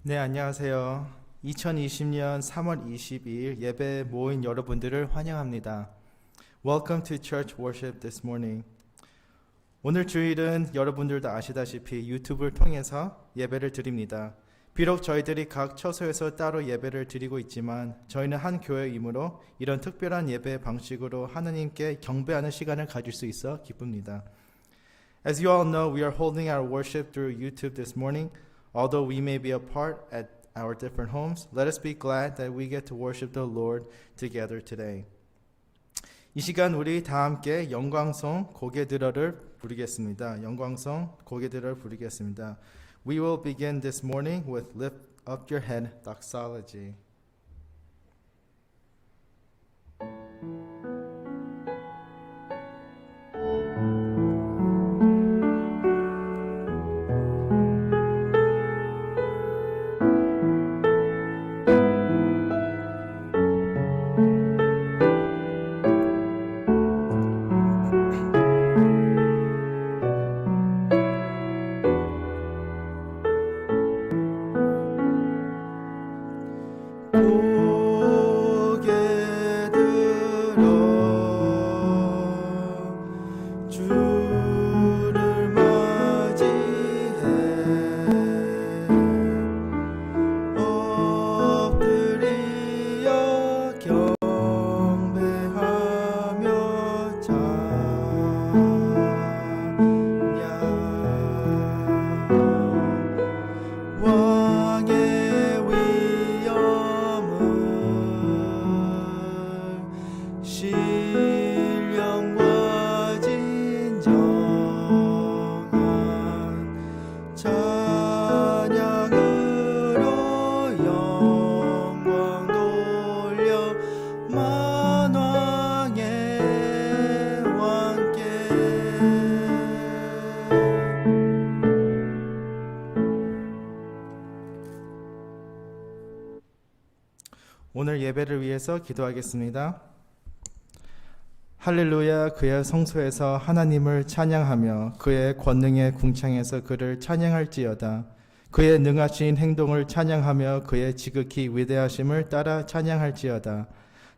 네, 안녕하세요. 2020년 3월 22일 예배에 모인 여러분들을 환영합니다. Welcome to church worship this morning. 오늘 주일은 여러분들도 아시다시피 유튜브를 통해서 예배를 드립니다. 비록 저희들이 각 처소에서 따로 예배를 드리고 있지만 저희는 한 교회이므로 이런 특별한 예배 방식으로 하나님께 경배하는 시간을 가질 수 있어 기쁩니다. As you all know, we are holding our worship through YouTube this morning. Although we may be apart at our different homes, let us be glad that we get to worship the Lord together today. 이 시간 우리 다 함께 영광송 고개들어를 부르겠습니다. 영광송 고개들어를 부르겠습니다. We will begin this morning with Lift Up Your Head doxology. 오늘 예배를 위해서 기도하겠습니다. 할렐루야. 그의 성소에서 하나님을 찬양하며 그의 권능의 궁창에서 그를 찬양할지어다. 그의 능하신 행동을 찬양하며 그의 지극히 위대하심을 따라 찬양할지어다.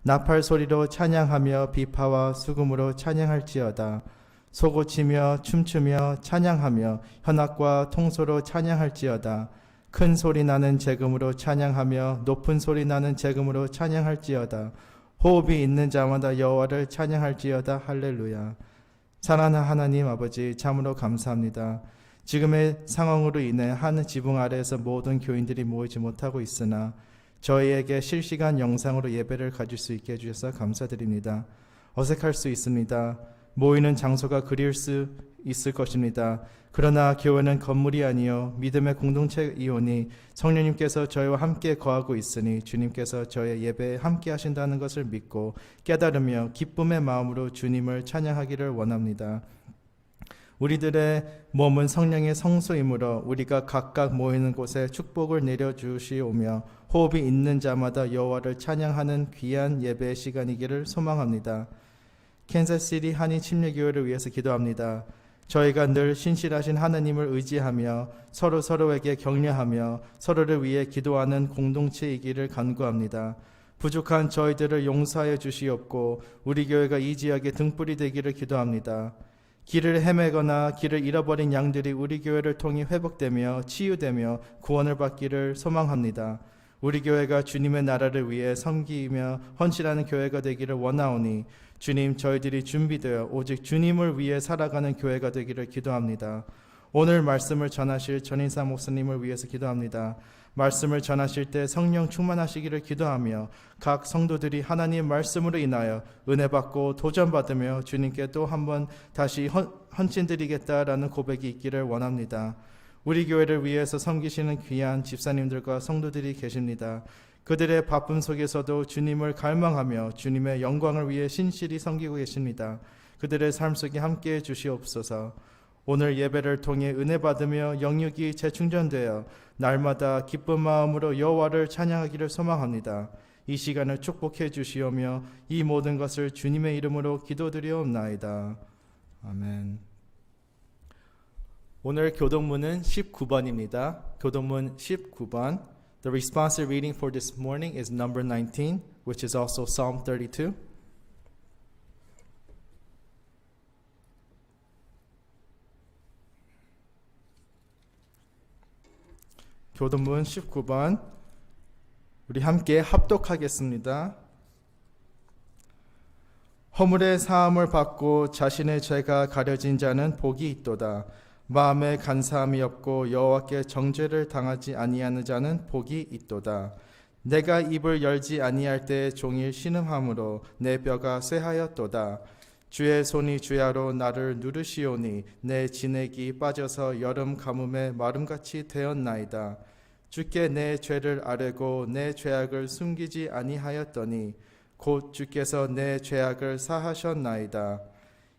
나팔 소리로 찬양하며 비파와 수금으로 찬양할지어다. 소고치며 춤추며 찬양하며 현악과 통소로 찬양할지어다. 큰 소리 나는 재금으로 찬양하며 높은 소리 나는 재금으로 찬양할지어다. 호흡이 있는 자마다 여호와를 찬양할지어다. 할렐루야. 사랑하는 하나님 아버지, 참으로 감사합니다. 지금의 상황으로 인해 한 지붕 아래에서 모든 교인들이 모이지 못하고 있으나 저희에게 실시간 영상으로 예배를 가질 수 있게 해주셔서 감사드립니다. 어색할 수 있습니다. 모이는 장소가 그리울 수 있을 것입니다. 그러나 교회는 건물이 아니요 믿음의 공동체이오니 성령님께서 저희와 함께 거하고 있으니 주님께서 저의 예배에 함께 하신다는 것을 믿고 깨달으며 기쁨의 마음으로 주님을 찬양하기를 원합니다. 우리들의 몸은 성령의 성소이므로 우리가 각각 모이는 곳에 축복을 내려주시오며 호흡이 있는 자마다 여호와를 찬양하는 귀한 예배의 시간이기를 소망합니다. 캔자스시티 한인 침례교회를 위해서 기도합니다. 저희가 늘 신실하신 하나님을 의지하며 서로에게 격려하며 서로를 위해 기도하는 공동체이기를 간구합니다. 부족한 저희들을 용서하여 주시옵고 우리 교회가 이 지역의 등불이 되기를 기도합니다. 길을 헤매거나 길을 잃어버린 양들이 우리 교회를 통해 회복되며 치유되며 구원을 받기를 소망합니다. 우리 교회가 주님의 나라를 위해 섬기며 헌신하는 교회가 되기를 원하오니 주님, 저희들이 준비되어 오직 주님을 위해 살아가는 교회가 되기를 기도합니다. 오늘 말씀을 전하실 전인사 목사님을 위해서 기도합니다. 말씀을 전하실 때 성령 충만하시기를 기도하며 각 성도들이 하나님 말씀으로 인하여 은혜 받고 도전받으며 주님께 또 한번 다시 헌신드리겠다라는 고백이 있기를 원합니다. 우리 교회를 위해서 섬기시는 귀한 집사님들과 성도들이 계십니다. 그들의 바쁨 속에서도 주님을 갈망하며 주님의 영광을 위해 신실히 섬기고 계십니다. 그들의 삶 속에 함께해 주시옵소서. 오늘 예배를 통해 은혜 받으며 영육이 재충전되어 날마다 기쁜 마음으로 여호와를 찬양하기를 소망합니다. 이 시간을 축복해 주시오며 이 모든 것을 주님의 이름으로 기도드리옵나이다. 아멘. 오늘 교동문은 19번입니다. 교동문 19번. The responsive reading for this morning is number 19, which is also Psalm 32. 교동문 19번 우리 함께 합독하겠습니다. 허물의 사함을 받고 자신의 죄가 가려진 자는 복이 있도다. 마음에 간사함이 없고 여호와께 정죄를 당하지 아니하는 자는 복이 있도다. 내가 입을 열지 아니할 때에 종일 신음함으로 내 뼈가 쇠하였도다. 주의 손이 주야로 나를 누르시오니 내 진액이 빠져서 여름 가뭄에 마름같이 되었나이다. 주께 내 죄를 아뢰고 내 죄악을 숨기지 아니하였더니 곧 주께서 내 죄악을 사하셨나이다.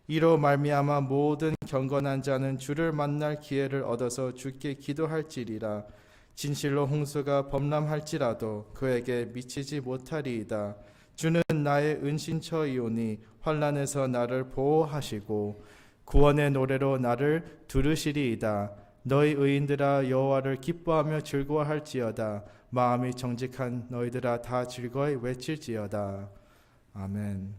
이로 말미암아 모든 경건한 자는 주를 만날 기회를 얻어서 주께 기도할지리라. 진실로 홍수가 범람할지라도 그에게 미치지 못하리이다. 주는 나의 은신처이오니 환난에서 나를 보호하시고 구원의 노래로 나를 두르시리이다. 너희 의인들아 여호와를 기뻐하며 즐거워할지어다. 마음이 정직한 너희들아 다 즐거이 외칠지어다. 아멘.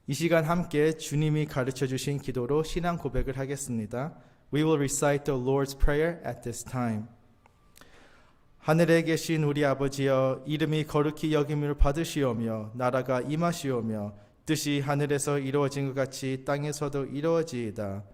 이 시간 함께 주님이 가르쳐 주신 기도로 신앙 고백을 하겠습니다. We will recite the Lord's Prayer at this time. 하늘에 계신 우리 아버지여, 이름이 거룩히 여김을 받으시오며 나라가 임하시오며 뜻이 하늘에서 이루어진 것 같이 땅에서도 이루어지이다.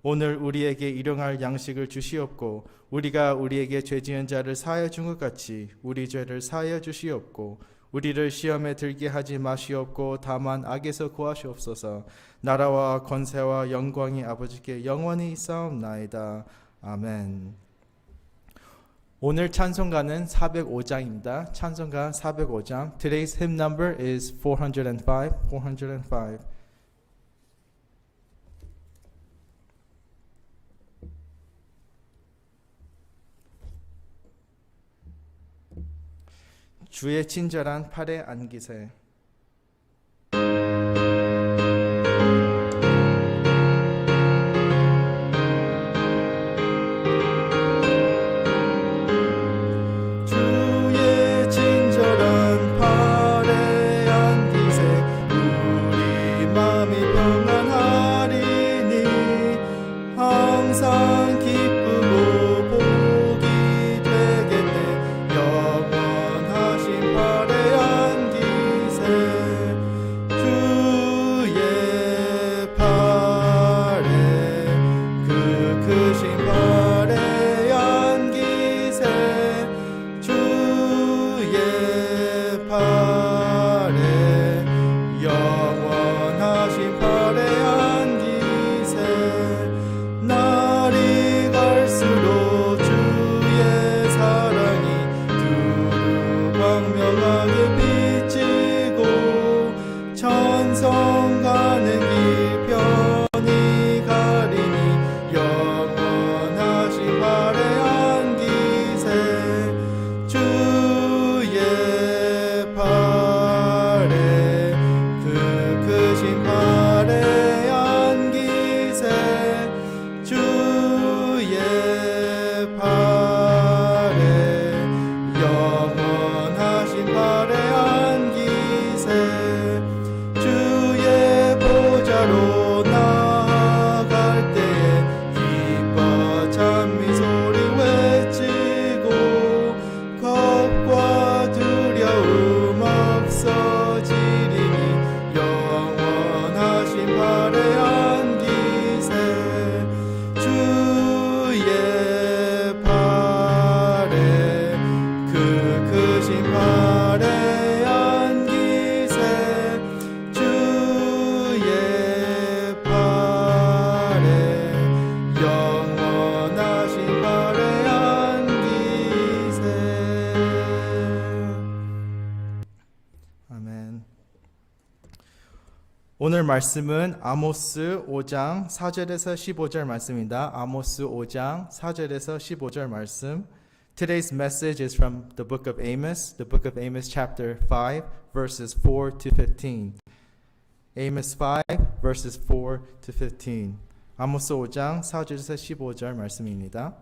오늘 우리에게 일용할 양식을 주시옵고 우리가 우리에게 죄지은 자를 사하여 준 것 같이 우리 죄를 사하여 주시옵고 우리를 시험에 들게 하지 마시옵고 다만 악에서 구하시옵소서. 나라와 권세와 영광이 아버지께 영원히 있사옵나이다. 아멘. 오늘 찬송가는 405장입니다. 찬송가 405장. Today's hymn number is 405. 405. 주의 친절한 팔에 안기세. 주의 친절한 팔에 안기세. 우리 마음이 평안하리니 항상 기쁘고 복이 되겠네. 영원하신 팔에 안기세. 오늘 말씀은 아모스 5장 4절에서 15절 말씀입니다. 아모스 5장 4절에서 15절 말씀. Today's message is from the book of Amos chapter 5 verses 4 to 15. Amos 5 verses 4 to 15. 아모스 5장 4절에서 15절 말씀입니다.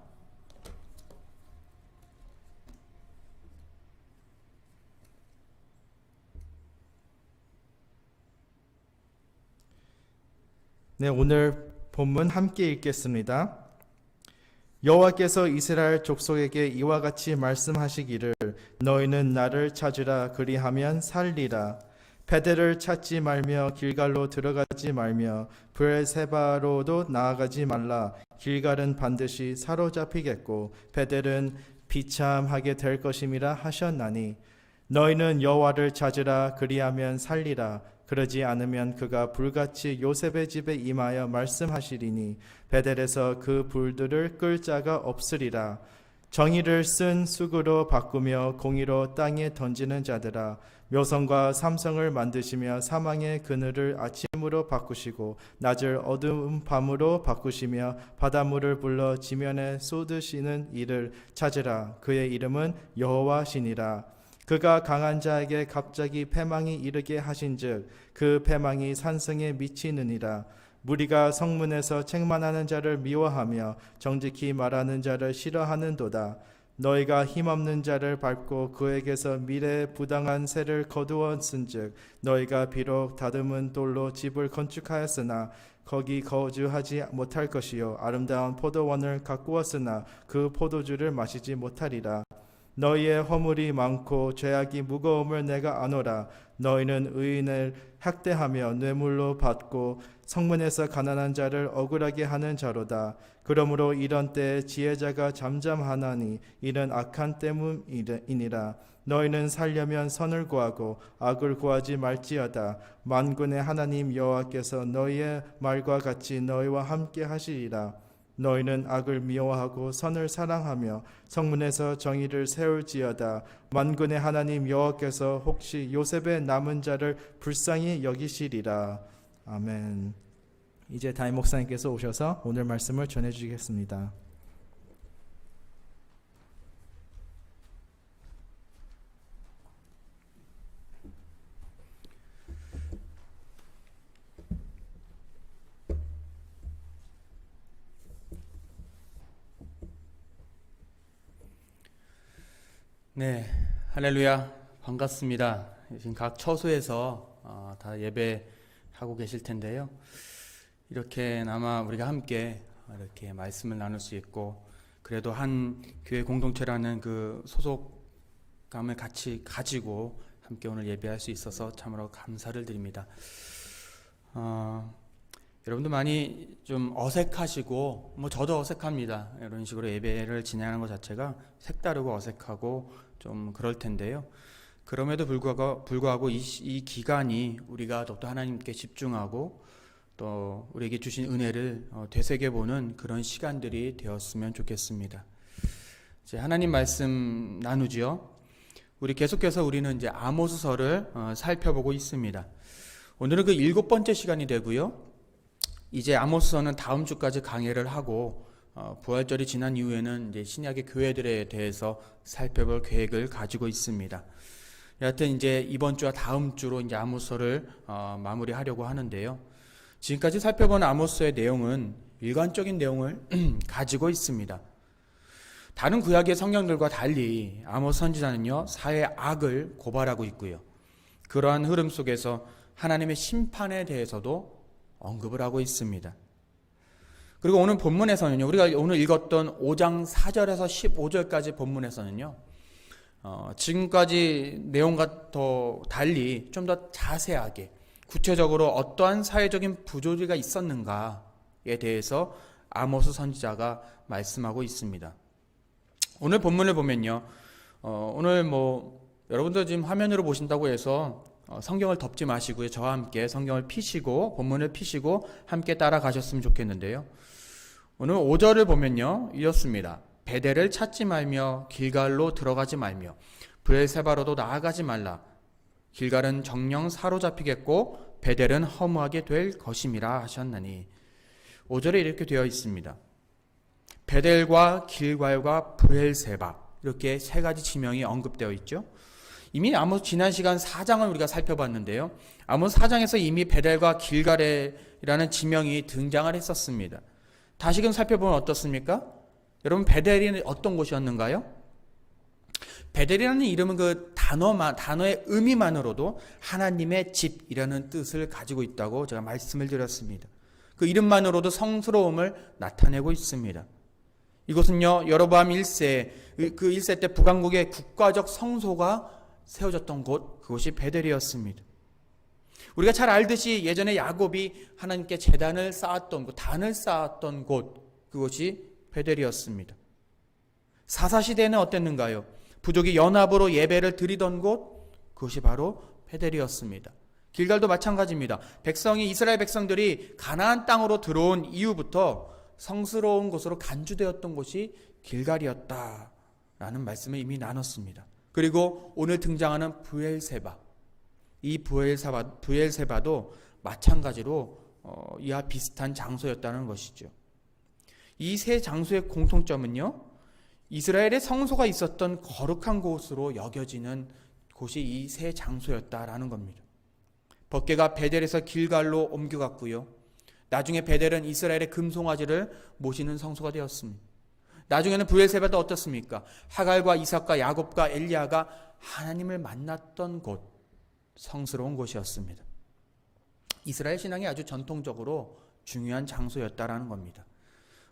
네, 오늘 본문 함께 읽겠습니다. 여호와께서 이스라엘 족속에게 이와 같이 말씀하시기를 너희는 나를 찾으라 그리하면 살리라. 베델을 찾지 말며 길갈로 들어가지 말며 브엘세바로도 나아가지 말라. 길갈은 반드시 사로잡히겠고 베델은 비참하게 될 것임이라 하셨나니 너희는 여호와를 찾으라 그리하면 살리라. 그러지 않으면 그가 불같이 요셉의 집에 임하여 말씀하시리니 베델에서 그 불들을 끌 자가 없으리라. 정의를 쓴 쑥으로 바꾸며 공의로 땅에 던지는 자들아, 묘성과 삼성을 만드시며 사망의 그늘을 아침으로 바꾸시고 낮을 어두운 밤으로 바꾸시며 바닷물을 불러 지면에 쏟으시는 이를 찾으라. 그의 이름은 여호와시니라. 그가 강한 자에게 갑자기 패망이 이르게 하신즉 그 패망이 산성에 미치느니라. 무리가 성문에서 책망하는 자를 미워하며 정직히 말하는 자를 싫어하는도다. 너희가 힘없는 자를 밟고 그에게서 미래의 부당한 세를 거두었은즉 너희가 비록 다듬은 돌로 집을 건축하였으나 거기 거주하지 못할 것이요 아름다운 포도원을 가꾸었으나 그 포도주를 마시지 못하리라. 너희의 허물이 많고 죄악이 무거움을 내가 아노라. 너희는 의인을 학대하며 뇌물로 받고 성문에서 가난한 자를 억울하게 하는 자로다. 그러므로 이런 때에 지혜자가 잠잠하나니 이는 악한 때문이니라. 너희는 살려면 선을 구하고 악을 구하지 말지어다. 만군의 하나님 여호와께서 너희의 말과 같이 너희와 함께 하시리라. 너희는 악을 미워하고 선을 사랑하며 성문에서 정의를 세울지어다. 만군의 하나님 여호와께서 혹시 요셉의 남은 자를 불쌍히 여기시리라. 아멘. 이제 담임 목사님께서 오셔서 오늘 말씀을 전해주시겠습니다. 네, 할렐루야, 반갑습니다. 지금 각 처소에서 다 예배하고 계실 텐데요. 이렇게나마 우리가 함께 이렇게 말씀을 나눌 수 있고, 그래도 한 교회 공동체라는 그 소속감을 같이 가지고 함께 오늘 예배할 수 있어서 참으로 감사를 드립니다. 여러분들 많이 좀 어색하시고, 저도 어색합니다. 이런 식으로 예배를 진행하는 것 자체가 색다르고 어색하고 좀 그럴 텐데요. 그럼에도 불구하고 이 기간이 우리가 더욱더 하나님께 집중하고 또 우리에게 주신 은혜를 되새겨보는 그런 시간들이 되었으면 좋겠습니다. 이제 하나님 말씀 나누죠. 우리 계속해서 우리는 이제 아모스서를 살펴보고 있습니다. 오늘은 그 7번째 시간이 되고요. 이제 아모스서는 다음 주까지 강해를 하고 부활절이 지난 이후에는 이제 신약의 교회들에 대해서 살펴볼 계획을 가지고 있습니다. 여하튼 이제 이번 주와 다음 주로 이제 아모스서를 마무리하려고 하는데요. 지금까지 살펴본 아모스서의 내용은 일관적인 내용을 가지고 있습니다. 다른 구약의 성경들과 달리 아모스 선지자는요, 사회의 악을 고발하고 있고요. 그러한 흐름 속에서 하나님의 심판에 대해서도 언급을 하고 있습니다. 그리고 오늘 본문에서는요, 우리가 오늘 읽었던 5장 4절에서 15절까지 본문에서는요, 지금까지 내용과 더 달리 좀 더 자세하게 구체적으로 어떠한 사회적인 부조리가 있었는가에 대해서 아모스 선지자가 말씀하고 있습니다. 오늘 본문을 보면요, 오늘 여러분들 지금 화면으로 보신다고 해서 성경을 덮지 마시고요, 저와 함께 성경을 피시고 본문을 피시고 함께 따라가셨으면 좋겠는데요. 오늘 5절을 보면요, 이렇습니다. 베델을 찾지 말며 길갈로 들어가지 말며 브엘세바로도 나아가지 말라. 길갈은 정령 사로잡히겠고 베델은 허무하게 될 것임이라 하셨나니. 5절에 이렇게 되어 있습니다. 베델과 길갈과 브엘세바, 이렇게 세 가지 지명이 언급되어 있죠. 이미 아모스 지난 시간 4장을 우리가 살펴봤는데요. 아모스 4장에서 이미 베델과 길갈이라는 지명이 등장을 했었습니다. 다시금 살펴보면 어떻습니까? 여러분, 베델이 어떤 곳이었는가요? 베델이라는 이름은 그 단어의 의미만으로도 하나님의 집이라는 뜻을 가지고 있다고 제가 말씀을 드렸습니다. 그 이름만으로도 성스러움을 나타내고 있습니다. 이곳은요, 여로보암 1세, 그 1세 때 북왕국의 국가적 성소가 세워졌던 곳, 그곳이 베델이었습니다. 우리가 잘 알듯이 예전에 야곱이 하나님께 제단을 쌓았던 곳, 단을 쌓았던 곳, 그곳이 베델이었습니다. 사사시대에는 어땠는가요? 부족이 연합으로 예배를 드리던 곳, 그것이 바로 베델이었습니다. 길갈도 마찬가지입니다. 이스라엘 백성들이 가나안 땅으로 들어온 이후부터 성스러운 곳으로 간주되었던 곳이 길갈이었다라는 말씀을 이미 나눴습니다. 그리고 오늘 등장하는 브엘세바, 이 브엘세바도 마찬가지로 이와 비슷한 장소였다는 것이죠. 이 세 장소의 공통점은요, 이스라엘의 성소가 있었던 거룩한 곳으로 여겨지는 곳이 이 세 장소였다라는 겁니다. 법궤가 베델에서 길갈로 옮겨갔고요. 나중에 베델은 이스라엘의 금송아지를 모시는 성소가 되었습니다. 나중에는 브엘세바도 어떻습니까? 하갈과 이삭과 야곱과 엘리야가 하나님을 만났던 곳, 성스러운 곳이었습니다. 이스라엘 신앙이 아주 전통적으로 중요한 장소였다라는 겁니다.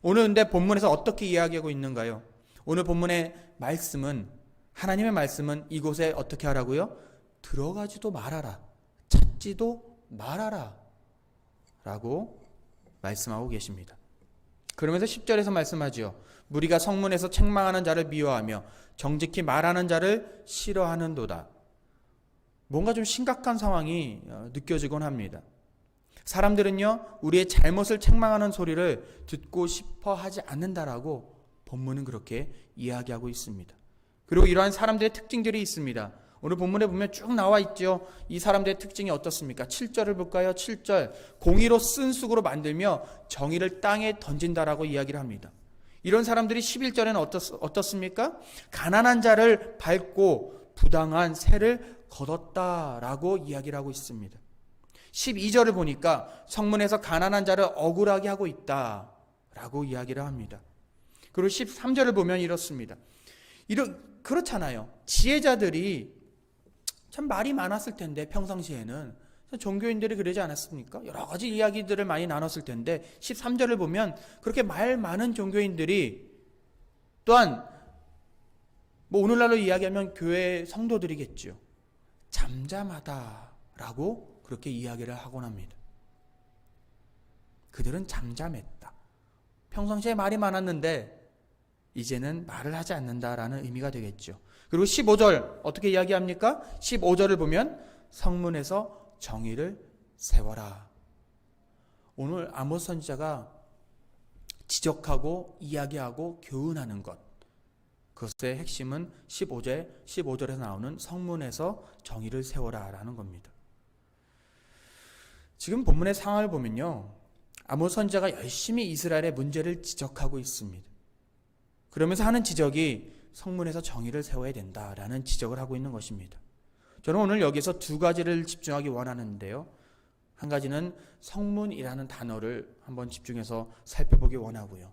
오늘 근데 본문에서 어떻게 이야기하고 있는가요? 오늘 본문의 말씀은, 하나님의 말씀은 이곳에 어떻게 하라고요? 들어가지도 말아라, 찾지도 말아라 라고 말씀하고 계십니다. 그러면서 10절에서 말씀하지요. 무리가 성문에서 책망하는 자를 미워하며 정직히 말하는 자를 싫어하는도다. 뭔가 좀 심각한 상황이 느껴지곤 합니다. 사람들은요, 우리의 잘못을 책망하는 소리를 듣고 싶어 하지 않는다라고 본문은 그렇게 이야기하고 있습니다. 그리고 이러한 사람들의 특징들이 있습니다. 오늘 본문에 보면 쭉 나와 있죠. 이 사람들의 특징이 어떻습니까? 7절을 볼까요? 7절. 공의로 쓴 쑥으로 만들며 정의를 땅에 던진다라고 이야기를 합니다. 이런 사람들이 11절에는 어떻습니까? 가난한 자를 밟고 부당한 세를 거뒀다라고 이야기를 하고 있습니다. 12절을 보니까 성문에서 가난한 자를 억울하게 하고 있다라고 이야기를 합니다. 그리고 13절을 보면 이렇습니다. 그렇잖아요. 지혜자들이 참 말이 많았을 텐데, 평상시에는 종교인들이 그러지 않았습니까? 여러 가지 이야기들을 많이 나눴을 텐데 13절을 보면 그렇게 말 많은 종교인들이, 또한 뭐 오늘날로 이야기하면 교회 성도들이겠죠, 잠잠하다라고 그렇게 이야기를 하곤 합니다. 그들은 잠잠했다. 평상시에 말이 많았는데 이제는 말을 하지 않는다라는 의미가 되겠죠. 그리고 15절 어떻게 이야기합니까? 15절을 보면 성문에서 정의를 세워라. 오늘 아모스 선지자가 지적하고 이야기하고 교훈하는 것, 그것의 핵심은 15절에서 나오는 성문에서 정의를 세워라라는 겁니다. 지금 본문의 상황을 보면요, 아모스 선지자가 열심히 이스라엘의 문제를 지적하고 있습니다. 그러면서 하는 지적이 성문에서 정의를 세워야 된다라는 지적을 하고 있는 것입니다. 저는 오늘 여기서 두 가지를 집중하기 원하는데요. 한 가지는 성문이라는 단어를 한번 집중해서 살펴보기 원하고요.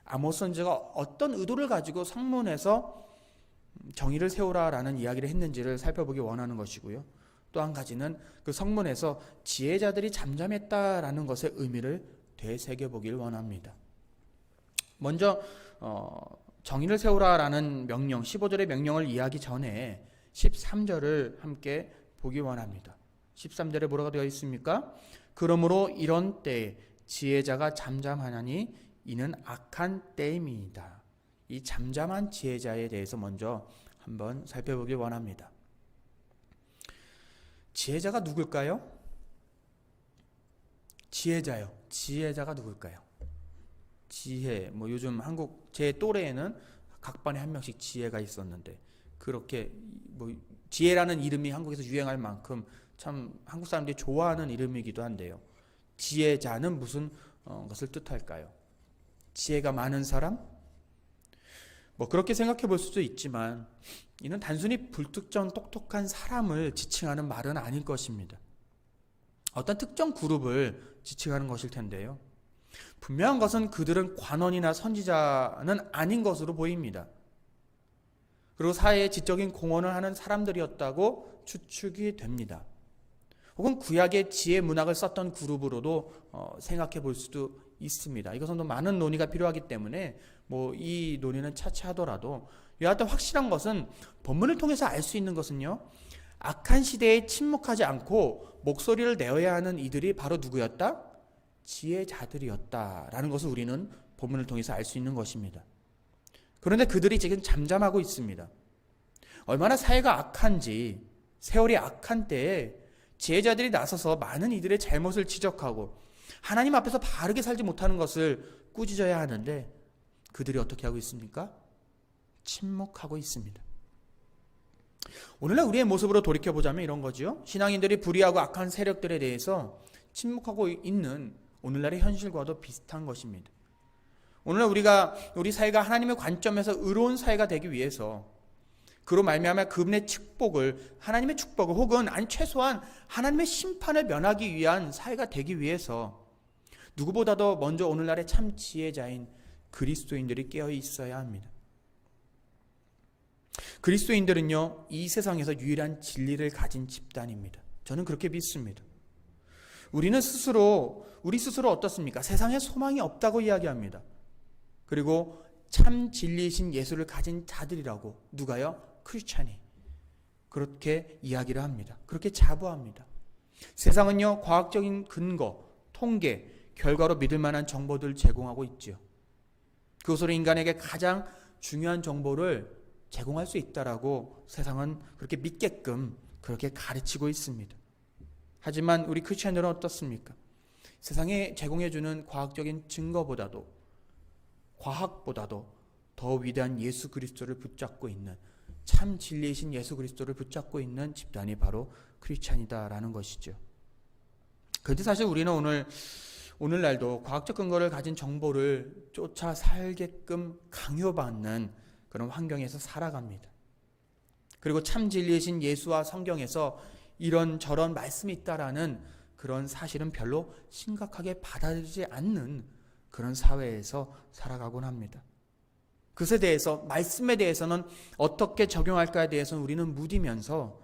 아모스 선지자가 어떤 의도를 가지고 성문에서 정의를 세우라라는 이야기를 했는지를 살펴보기 원하는 것이고요. 또 한 가지는 그 성문에서 지혜자들이 잠잠했다라는 것의 의미를 되새겨보길 원합니다. 먼저 정의를 세우라라는 명령, 15절의 명령을 이해하기 전에 13절을 함께 보기 원합니다. 13절에 뭐라고 되어 있습니까? 그러므로 이런 때에 지혜자가 잠잠하나니 이는 악한 때임이다. 이 잠잠한 지혜자에 대해서 먼저 한번 살펴보기 원합니다. 지혜자가 누굴까요? 지혜자가 누굴까요? 지혜, 요즘 한국 제 또래에는 각 반에 한 명씩 지혜가 있었는데, 그렇게 지혜라는 이름이 한국에서 유행할 만큼 참 한국 사람들이 좋아하는 이름이기도 한데요. 지혜자는 무슨 것을 뜻할까요? 지혜가 많은 사람? 뭐 그렇게 생각해 볼 수도 있지만 이는 단순히 불특정 똑똑한 사람을 지칭하는 말은 아닐 것입니다. 어떤 특정 그룹을 지칭하는 것일 텐데요. 분명한 것은 그들은 관원이나 선지자는 아닌 것으로 보입니다. 그리고 사회에 지적인 공헌을 하는 사람들이었다고 추측이 됩니다. 혹은 구약의 지혜 문학을 썼던 그룹으로도 생각해 볼 수도 있습니다. 이것은 또 많은 논의가 필요하기 때문에 뭐 이 논의는 차치하더라도 여하튼 확실한 것은 본문을 통해서 알 수 있는 것은요. 악한 시대에 침묵하지 않고 목소리를 내어야 하는 이들이 바로 누구였다? 지혜자들이었다라는 것을 우리는 본문을 통해서 알 수 있는 것입니다. 그런데 그들이 지금 잠잠하고 있습니다. 얼마나 사회가 악한지, 세월이 악한 때에 지혜자들이 나서서 많은 이들의 잘못을 지적하고 하나님 앞에서 바르게 살지 못하는 것을 꾸짖어야 하는데 그들이 어떻게 하고 있습니까? 침묵하고 있습니다. 오늘날 우리의 모습으로 돌이켜보자면 이런 거죠. 신앙인들이 불의하고 악한 세력들에 대해서 침묵하고 있는 오늘날의 현실과도 비슷한 것입니다. 오늘날 우리 사회가 하나님의 관점에서 의로운 사회가 되기 위해서 그로 말미암아 그분의 축복을 하나님의 축복을 혹은 아니 최소한 하나님의 심판을 면하기 위한 사회가 되기 위해서 누구보다도 먼저 오늘날의 참 지혜자인 그리스도인들이 깨어 있어야 합니다. 그리스도인들은요, 이 세상에서 유일한 진리를 가진 집단입니다. 저는 그렇게 믿습니다. 우리 스스로 어떻습니까? 세상에 소망이 없다고 이야기합니다. 그리고 참 진리이신 예수를 가진 자들이라고 누가요? 크리스찬이 그렇게 이야기를 합니다. 그렇게 자부합니다. 세상은요, 과학적인 근거, 통계, 결과로 믿을 만한 정보들을 제공하고 있죠. 그것으로 인간에게 가장 중요한 정보를 제공할 수 있다라고 세상은 그렇게 믿게끔 그렇게 가르치고 있습니다. 하지만 우리 크리스천들은 어떻습니까? 세상에 제공해주는 과학적인 증거보다도 과학보다도 더 위대한 예수 그리스도를 붙잡고 있는 참 진리이신 예수 그리스도를 붙잡고 있는 집단이 바로 크리스찬이다라는 것이죠. 그런데 사실 우리는 오늘날도 과학적 근거를 가진 정보를 쫓아 살게끔 강요받는 그런 환경에서 살아갑니다. 그리고 참 진리이신 예수와 성경에서 이런저런 말씀이 있다라는 그런 사실은 별로 심각하게 받아들이지 않는 그런 사회에서 살아가곤 합니다. 그것에 대해서 말씀에 대해서는 어떻게 적용할까에 대해서는 우리는 무디면서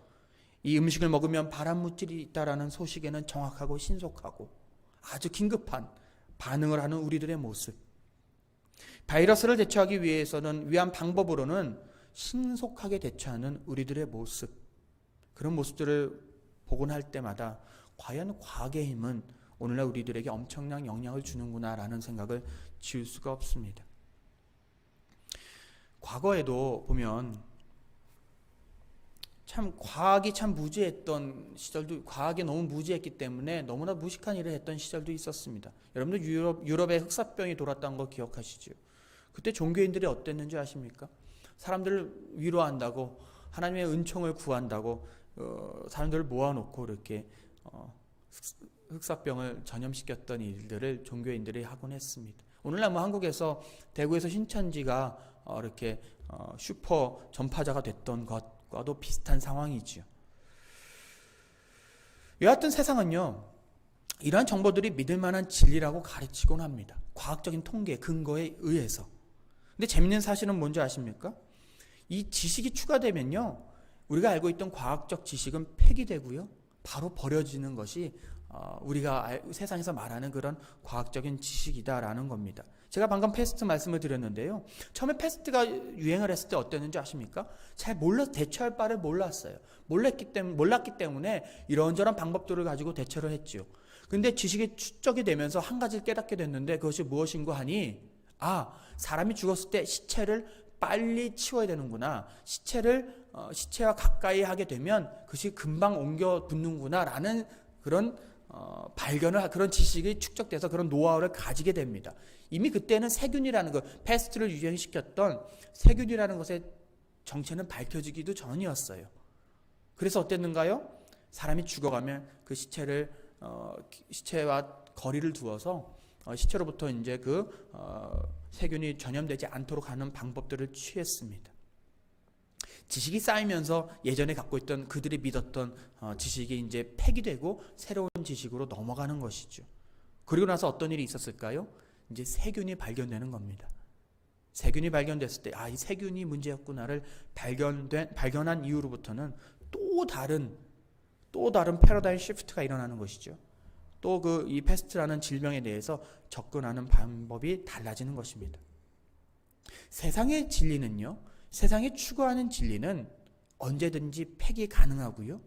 이 음식을 먹으면 발암물질이 있다라는 소식에는 정확하고 신속하고 아주 긴급한 반응을 하는 우리들의 모습. 바이러스를 대처하기 위한 방법으로는 신속하게 대처하는 우리들의 모습. 그런 모습들을 보곤 할 때마다 과연 과학의 힘은 오늘날 우리들에게 엄청난 영향을 주는구나라는 생각을 지울 수가 없습니다. 과거에도 보면 참 과학이 참 무지했던 시절도, 과학이 너무 무지했기 때문에 너무나 무식한 일을 했던 시절도 있었습니다. 여러분들 유럽에 흑사병이 돌았다는 거 기억하시죠? 그때 종교인들이 어땠는지 아십니까? 사람들을 위로한다고, 하나님의 은총을 구한다고 사람들을 모아놓고 이렇게 흑사병을 전염시켰던 일들을 종교인들이 하곤 했습니다. 오늘날 한국에서 대구에서 신천지가 이렇게 슈퍼 전파자가 됐던 것과도 비슷한 상황이지요. 여하튼 세상은요, 이러한 정보들이 믿을 만한 진리라고 가르치곤 합니다. 과학적인 통계, 근거에 의해서. 근데 재밌는 사실은 뭔지 아십니까? 이 지식이 추가되면요, 우리가 알고 있던 과학적 지식은 폐기되고요, 바로 버려지는 것이 우리가 세상에서 말하는 그런 과학적인 지식이다라는 겁니다. 제가 방금 패스트 말씀을 드렸는데요. 처음에 패스트가 유행을 했을 때 어땠는지 아십니까? 잘 대처할 바를 몰랐어요. 몰랐기 때문에 이런저런 방법들을 가지고 대처를 했죠. 근데 지식이 축적이 되면서 한 가지를 깨닫게 됐는데 그것이 무엇인가 하니, 사람이 죽었을 때 시체를 빨리 치워야 되는구나. 시체와 가까이 하게 되면 그것이 금방 옮겨 붙는구나라는 그런 그런 지식이 축적돼서 그런 노하우를 가지게 됩니다. 이미 그때는 세균이라는 것, 패스트를 유행시켰던 세균이라는 것의 정체는 밝혀지기도 전이었어요. 그래서 어땠는가요? 사람이 죽어가면 그 시체와 거리를 두어서 시체로부터 이제 세균이 전염되지 않도록 하는 방법들을 취했습니다. 지식이 쌓이면서 예전에 갖고 있던 그들이 믿었던 지식이 이제 폐기되고 새로운 지식으로 넘어가는 것이죠. 그리고 나서 어떤 일이 있었을까요? 이제 세균이 발견되는 겁니다. 세균이 발견됐을 때, 이 세균이 문제였구나를 발견한 이후로부터는 또 다른 패러다임 시프트가 일어나는 것이죠. 또 이 패스트라는 질병에 대해서 접근하는 방법이 달라지는 것입니다. 세상의 진리는요, 세상이 추구하는 진리는 언제든지 폐기 가능하고요,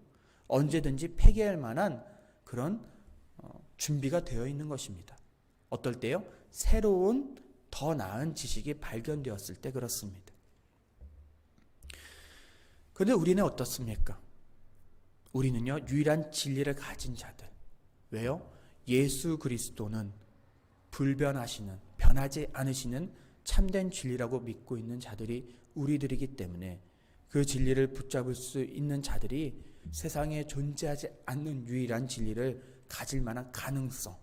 언제든지 폐기할 만한 그런 준비가 되어 있는 것입니다. 어떨 때요? 새로운 더 나은 지식이 발견되었을 때 그렇습니다. 그런데 우리는 어떻습니까? 우리는요, 유일한 진리를 가진 자들. 왜요? 예수 그리스도는 불변하시는, 변하지 않으시는 참된 진리라고 믿고 있는 자들이 우리들이기 때문에 그 진리를 붙잡을 수 있는 자들이 세상에 존재하지 않는 유일한 진리를 가질 만한 가능성.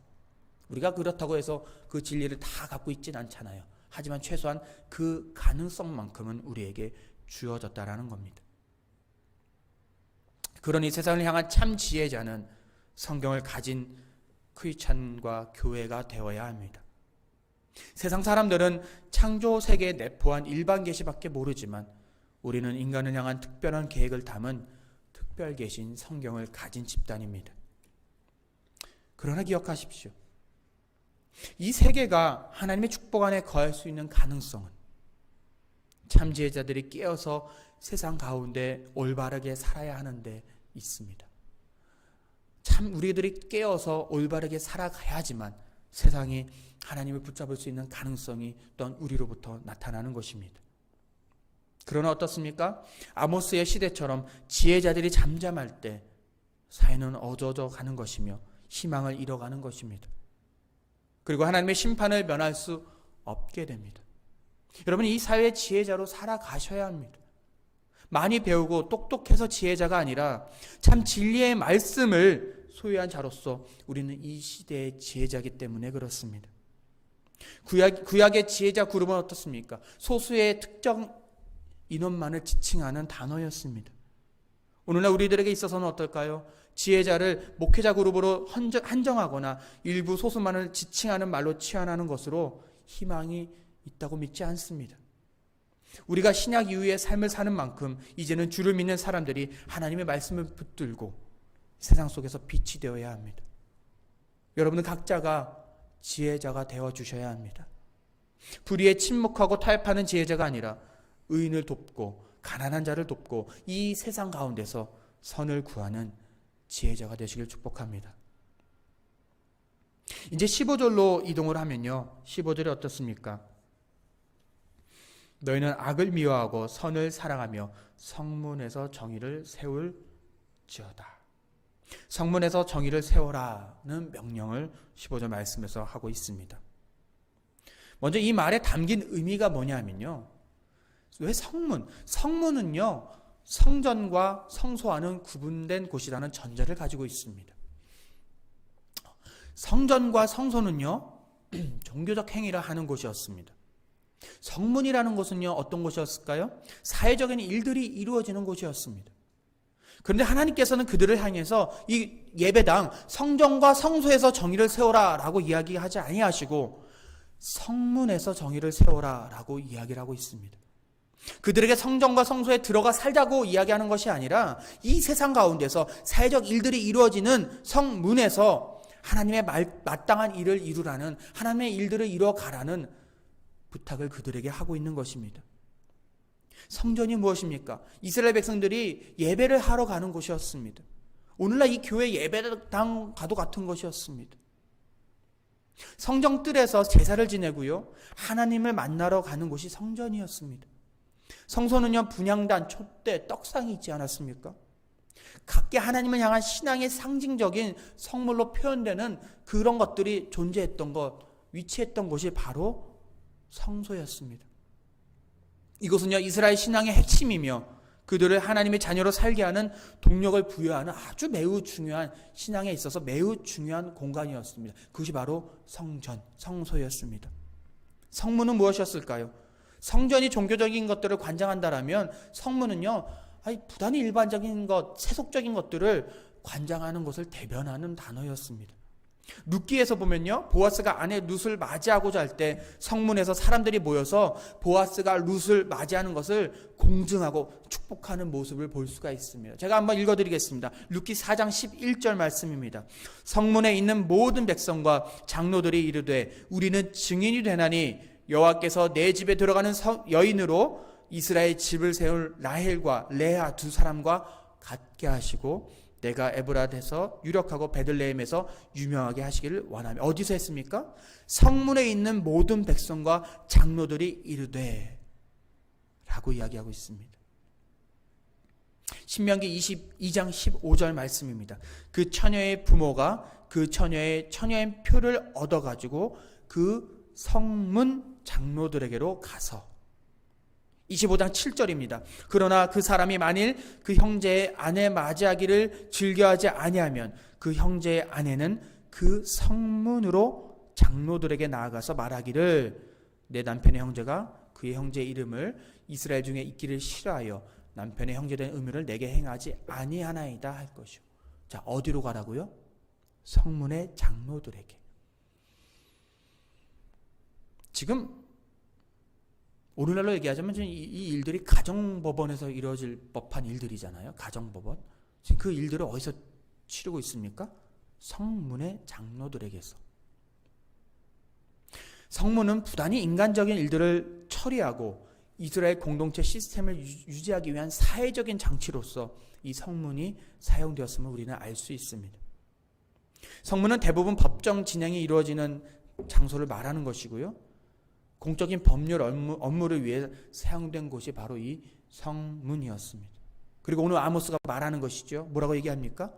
우리가 그렇다고 해서 그 진리를 다 갖고 있진 않잖아요. 하지만 최소한 그 가능성만큼은 우리에게 주어졌다라는 겁니다. 그러니 세상을 향한 참 지혜자는 성경을 가진 크리스찬과 교회가 되어야 합니다. 세상 사람들은 창조 세계에 내포한 일반 계시밖에 모르지만 우리는 인간을 향한 특별한 계획을 담은 특별 계신 성경을 가진 집단입니다. 그러나 기억하십시오. 이 세계가 하나님의 축복 안에 거할 수 있는 가능성은 참 지혜자들이 깨어서 세상 가운데 올바르게 살아야 하는데 있습니다. 참 우리들이 깨어서 올바르게 살아가야지만 세상이 하나님을 붙잡을 수 있는 가능성이 또한 우리로부터 나타나는 것입니다. 그러나 어떻습니까? 아모스의 시대처럼 지혜자들이 잠잠할 때 사회는 어두워져 가는 것이며 희망을 잃어가는 것입니다. 그리고 하나님의 심판을 면할 수 없게 됩니다. 여러분, 이 사회의 지혜자로 살아가셔야 합니다. 많이 배우고 똑똑해서 지혜자가 아니라 참 진리의 말씀을 소유한 자로서 우리는 이 시대의 지혜자이기 때문에 그렇습니다. 구약의 지혜자 그룹은 어떻습니까? 소수의 특정 인원만을 지칭하는 단어였습니다. 오늘날 우리들에게 있어서는 어떨까요? 지혜자를 목회자 그룹으로 한정하거나 일부 소수만을 지칭하는 말로 치환하는 것으로 희망이 있다고 믿지 않습니다. 우리가 신약 이후의 삶을 사는 만큼 이제는 주를 믿는 사람들이 하나님의 말씀을 붙들고 세상 속에서 빛이 되어야 합니다. 여러분은 각자가 지혜자가 되어주셔야 합니다. 불의에 침묵하고 타협하는 지혜자가 아니라 의인을 돕고 가난한 자를 돕고 이 세상 가운데서 선을 구하는 지혜자가 되시길 축복합니다. 이제 15절로 이동을 하면요, 15절이 어떻습니까? 너희는 악을 미워하고 선을 사랑하며 성문에서 정의를 세울지어다. 성문에서 정의를 세워라는 명령을 15절 말씀에서 하고 있습니다. 먼저 이 말에 담긴 의미가 뭐냐면요, 왜 성문? 성문은요, 성전과 성소와는 구분된 곳이라는 전제를 가지고 있습니다. 성전과 성소는요, 종교적 행위를 하는 곳이었습니다. 성문이라는 곳은요, 어떤 곳이었을까요? 사회적인 일들이 이루어지는 곳이었습니다. 그런데 하나님께서는 그들을 향해서 이 예배당 성전과 성소에서 정의를 세워라 라고 이야기하지 아니하시고 성문에서 정의를 세워라 라고 이야기를 하고 있습니다. 그들에게 성전과 성소에 들어가 살자고 이야기하는 것이 아니라 이 세상 가운데서 사회적 일들이 이루어지는 성문에서 하나님의 마땅한 일을 이루라는, 하나님의 일들을 이루어가라는 부탁을 그들에게 하고 있는 것입니다. 성전이 무엇입니까? 이스라엘 백성들이 예배를 하러 가는 곳이었습니다. 오늘날 이 교회 예배당과도 같은 것이었습니다. 성전 뜰에서 제사를 지내고요, 하나님을 만나러 가는 곳이 성전이었습니다. 성소는요, 분향단, 촛대, 떡상이 있지 않았습니까? 각기 하나님을 향한 신앙의 상징적인 성물로 표현되는 그런 것들이 존재했던 것, 위치했던 곳이 바로 성소였습니다. 이곳은요, 이스라엘 신앙의 핵심이며 그들을 하나님의 자녀로 살게 하는 동력을 부여하는 아주 매우 중요한, 신앙에 있어서 매우 중요한 공간이었습니다. 그것이 바로 성전, 성소였습니다. 성문은 무엇이었을까요? 성전이 종교적인 것들을 관장한다라면 성문은요, 부단히 일반적인 것, 세속적인 것들을 관장하는 것을 대변하는 단어였습니다. 룻기에서 보면요, 보아스가 아내 룻을 맞이하고자 할 때 성문에서 사람들이 모여서 보아스가 룻을 맞이하는 것을 공증하고 축복하는 모습을 볼 수가 있습니다. 제가 한번 읽어드리겠습니다. 룻기 4장 11절 말씀입니다. 성문에 있는 모든 백성과 장로들이 이르되 우리는 증인이 되나니 여호와께서 내 집에 들어가는 여인으로 이스라엘 집을 세울 라헬과 레아 두 사람과 같게 하시고 내가 에브라드에서 유력하고 베들레헴에서 유명하게 하시기를 원하며. 어디서 했습니까? 성문에 있는 모든 백성과 장로들이 이르되 라고 이야기하고 있습니다. 신명기 22장 15절 말씀입니다. 그 처녀의 부모가 그 처녀의 처녀인 표를 얻어가지고 그 성문 장로들에게로 가서. 25장 7절입니다. 그러나 그 사람이 만일 그 형제의 아내 맞이하기를 즐겨하지 아니하면 그 형제의 아내는 그 성문으로 장로들에게 나아가서 말하기를 내 남편의 형제가 그의 형제의 이름을 이스라엘 중에 있기를 싫어하여 남편의 형제된 의무를 내게 행하지 아니하나이다 할 것이요. 자, 어디로 가라고요? 성문의 장로들에게. 지금 오늘날로 얘기하자면 이 일들이 가정법원에서 이루어질 법한 일들이잖아요. 가정법원. 지금 그 일들을 어디서 치르고 있습니까? 성문의 장로들에게서. 성문은 부단히 인간적인 일들을 처리하고 이스라엘 공동체 시스템을 유지하기 위한 사회적인 장치로서 이 성문이 사용되었음을 우리는 알 수 있습니다. 성문은 대부분 법정 진행이 이루어지는 장소를 말하는 것이고요. 공적인 법률 업무를 위해 사용된 곳이 바로 이 성문이었습니다. 그리고 오늘 아모스가 말하는 것이죠. 뭐라고 얘기합니까?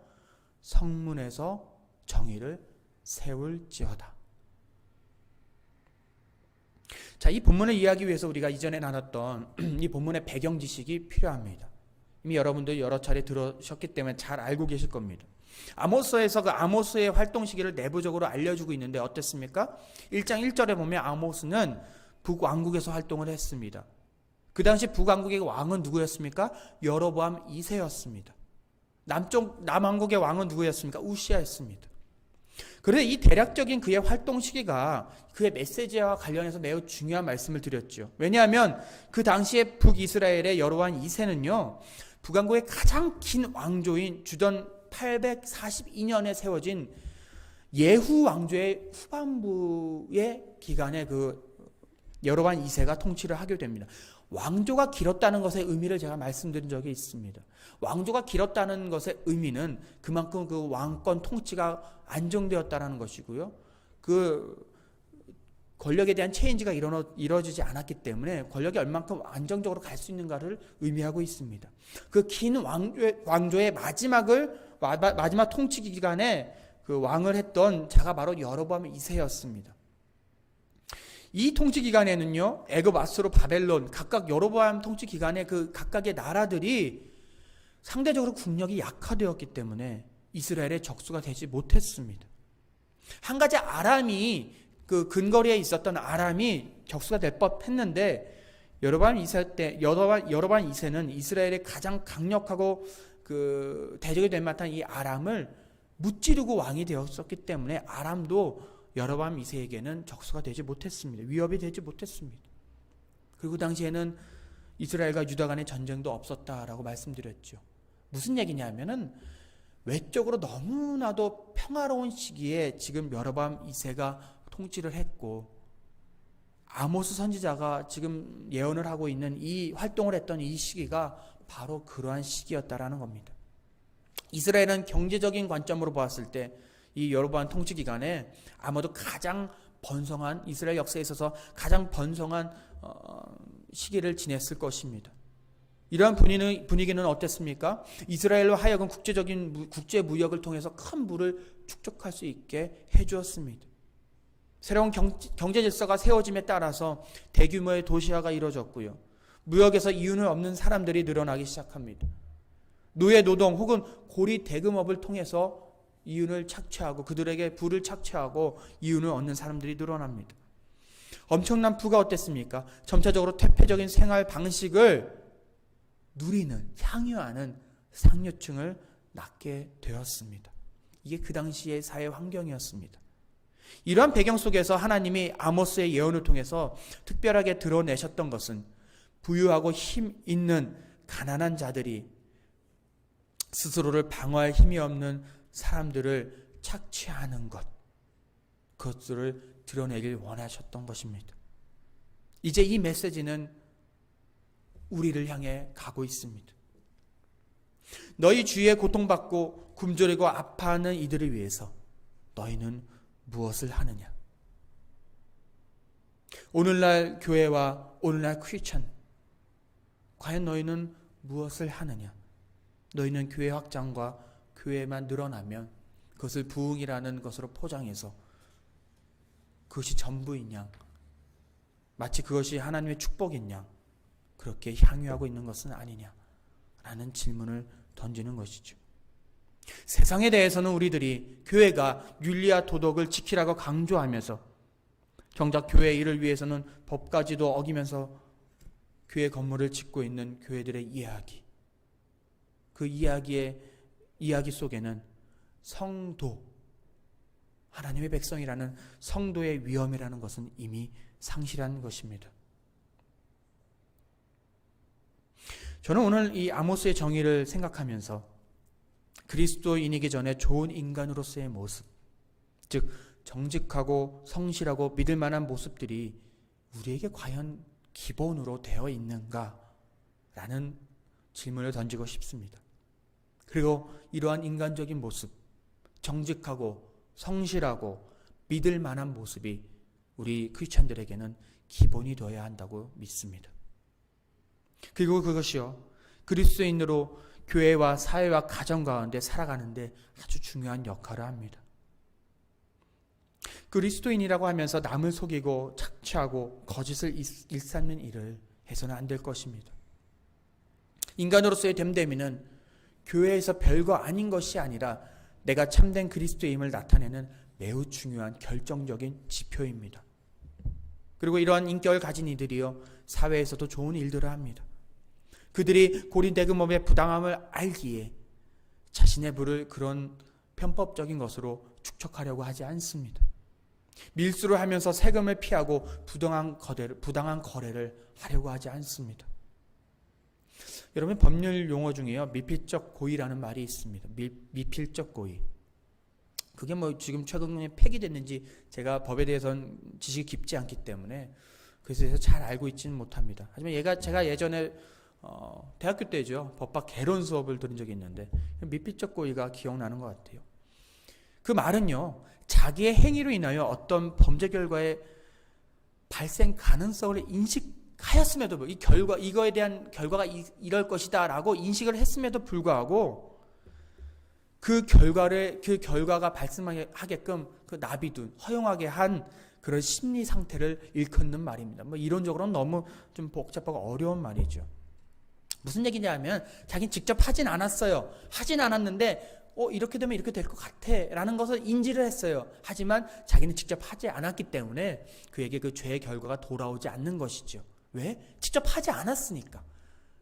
성문에서 정의를 세울지어다. 자, 이 본문을 이해하기 위해서 우리가 이전에 나눴던 이 본문의 배경 지식이 필요합니다. 이미 여러분들 여러 차례 들으셨기 때문에 잘 알고 계실 겁니다. 아모스에서 그 아모스의 활동 시기를 내부적으로 알려주고 있는데 어땠습니까? 1장 1절에 보면 아모스는 북왕국에서 활동을 했습니다. 그 당시 북왕국의 왕은 누구였습니까? 여로보암 2세였습니다. 남왕국의 왕은 누구였습니까? 우시아였습니다. 그런데 이 대략적인 그의 활동 시기가 그의 메시지와 관련해서 매우 중요한 말씀을 드렸죠. 왜냐하면 그 당시에 북이스라엘의 여로보암 2세는요, 북왕국의 가장 긴 왕조인 주전 842년에 세워진 예후 왕조의 후반부의 기간에 그 여로보암 2세가 통치를 하게 됩니다. 왕조가 길었다는 것의 의미를 제가 말씀드린 적이 있습니다. 왕조가 길었다는 것의 의미는 그만큼 그 왕권 통치가 안정되었다는 것이고요. 그 권력에 대한 체인지가 이루어지지 않았기 때문에 권력이 얼만큼 안정적으로 갈 수 있는가를 의미하고 있습니다. 그 긴 왕조의 마지막 통치 기간에 그 왕을 했던 자가 바로 여로보암 2세였습니다. 이 통치 기간에는요, 애굽, 아수르, 바벨론 각각 여로보암 통치 기간에 그 각각의 나라들이 상대적으로 국력이 약화되었기 때문에 이스라엘의 적수가 되지 못했습니다. 한 가지 아람이 그 근거리에 있었던 아람이 적수가 될 법했는데 여로보암 2세는 이스라엘의 가장 강력하고 그 대적이 될 만한 이 아람을 무찌르고 왕이 되었었기 때문에 아람도 여로보암 2세에게는 적수가 되지 못했습니다. 위협이 되지 못했습니다. 그리고 그 당시에는 이스라엘과 유다 간의 전쟁도 없었다라고 말씀드렸죠. 무슨 얘기냐면은 외적으로 너무나도 평화로운 시기에 지금 여로보암 2세가 통치를 했고 아모스 선지자가 지금 예언을 하고 있는 이 활동을 했던 이 시기가 바로 그러한 시기였다라는 겁니다. 이스라엘은 경제적인 관점으로 보았을 때 이 여로보암 통치 기간에 아마도 가장 번성한, 이스라엘 역사에 있어서 가장 번성한 시기를 지냈을 것입니다. 이러한 분위기는 어땠습니까? 이스라엘로 하여금 국제 무역을 통해서 큰 부를 축적할 수 있게 해주었습니다. 새로운 경제 질서가 세워짐에 따라서 대규모의 도시화가 이루어졌고요. 무역에서 이윤을 얻는 사람들이 늘어나기 시작합니다. 노예 노동 혹은 고리 대금업을 통해서 이윤을 착취하고 그들에게 부를 착취하고 이윤을 얻는 사람들이 늘어납니다. 엄청난 부가 어땠습니까? 점차적으로 퇴폐적인 생활 방식을 누리는, 향유하는 상류층을 낳게 되었습니다. 이게 그 당시의 사회 환경이었습니다. 이러한 배경 속에서 하나님이 아모스의 예언을 통해서 특별하게 드러내셨던 것은 부유하고 힘 있는 가난한 자들이 스스로를 방어할 힘이 없는 사람들을 착취하는 것, 그것들을 드러내길 원하셨던 것입니다. 이제 이 메시지는 우리를 향해 가고 있습니다. 너희 주위에 고통받고 굶주리고 아파하는 이들을 위해서 너희는 무엇을 하느냐? 오늘날 교회와 오늘날 크리스천, 과연 너희는 무엇을 하느냐? 너희는 교회 확장과 교회만 늘어나면 그것을 부흥이라는 것으로 포장해서 그것이 전부인 양, 마치 그것이 하나님의 축복인 양 그렇게 향유하고 있는 것은 아니냐라는 질문을 던지는 것이죠. 세상에 대해서는 우리들이 교회가 윤리와 도덕을 지키라고 강조하면서 정작 교회 일을 위해서는 법까지도 어기면서 교회 건물을 짓고 있는 교회들의 이야기, 그 이야기 속에는 성도, 하나님의 백성이라는 성도의 위험이라는 것은 이미 상실한 것입니다. 저는 오늘 이 아모스의 정의를 생각하면서 그리스도인이기 전에 좋은 인간으로서의 모습, 즉 정직하고 성실하고 믿을 만한 모습들이 우리에게 과연 기본으로 되어 있는가? 라는 질문을 던지고 싶습니다. 그리고 이러한 인간적인 모습, 정직하고 성실하고 믿을 만한 모습이 우리 크리스찬들에게는 기본이 되어야 한다고 믿습니다. 그리고 그것이요, 그리스도인으로 교회와 사회와 가정 가운데 살아가는데 아주 중요한 역할을 합니다. 그리스도인이라고 하면서 남을 속이고 착취하고 거짓을 일삼는 일을 해서는 안 될 것입니다. 인간으로서의 됨됨이는 교회에서 별거 아닌 것이 아니라 내가 참된 그리스도임을 나타내는 매우 중요한 결정적인 지표입니다. 그리고 이러한 인격을 가진 이들이요, 사회에서도 좋은 일들을 합니다. 그들이 고린대금업의 부당함을 알기에 자신의 부를 그런 편법적인 것으로 축적하려고 하지 않습니다. 밀수를 하면서 세금을 피하고 부당한 거래를 하려고 하지 않습니다. 여러분, 법률 용어 중에요, 미필적 고의라는 말이 있습니다. 미필적 고의. 그게 지금 최근에 폐기됐는지 제가 법에 대해서는 지식이 깊지 않기 때문에 그래서 잘 알고 있지는 못합니다. 하지만 제가 예전에 대학교 때죠, 법학 개론 수업을 들은 적이 있는데 미필적 고의가 기억나는 것 같아요. 그 말은요, 자기의 행위로 인하여 어떤 범죄 결과의 발생 가능성을 인식하였음에도 이거에 대한 결과가 이럴 것이다라고 인식을 했음에도 불구하고 그 결과가 발생하게끔 그 나비둔, 허용하게 한 그런 심리 상태를 일컫는 말입니다. 이론적으로는 너무 좀 복잡하고 어려운 말이죠. 무슨 얘기냐면 자기는 직접 하진 않았어요. 하진 않았는데 이렇게 되면 이렇게 될 것 같아 라는 것을 인지를 했어요. 하지만 자기는 직접 하지 않았기 때문에 그에게 그 죄의 결과가 돌아오지 않는 것이죠. 왜? 직접 하지 않았으니까.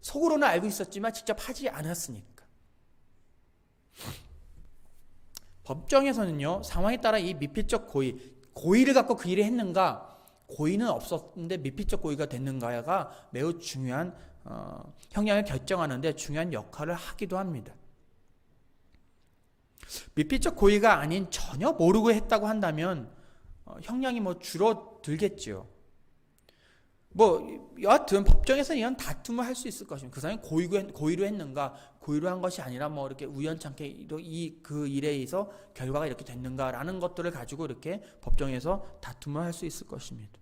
속으로는 알고 있었지만 직접 하지 않았으니까. 법정에서는요, 상황에 따라 이 미필적 고의를 갖고 그 일을 했는가, 고의는 없었는데 미필적 고의가 됐는가가 매우 중요한 형량을 결정하는데 중요한 역할을 하기도 합니다. 미필적 고의가 아닌 전혀 모르고 했다고 한다면 형량이 줄어들겠죠. 여하튼 법정에서는 이런 다툼을 할 수 있을 것입니다. 그 사람이 고의로 했는가, 고의로 한 것이 아니라 이렇게 우연찮게 그 일에 의해서 결과가 이렇게 됐는가라는 것들을 가지고 이렇게 법정에서 다툼을 할 수 있을 것입니다.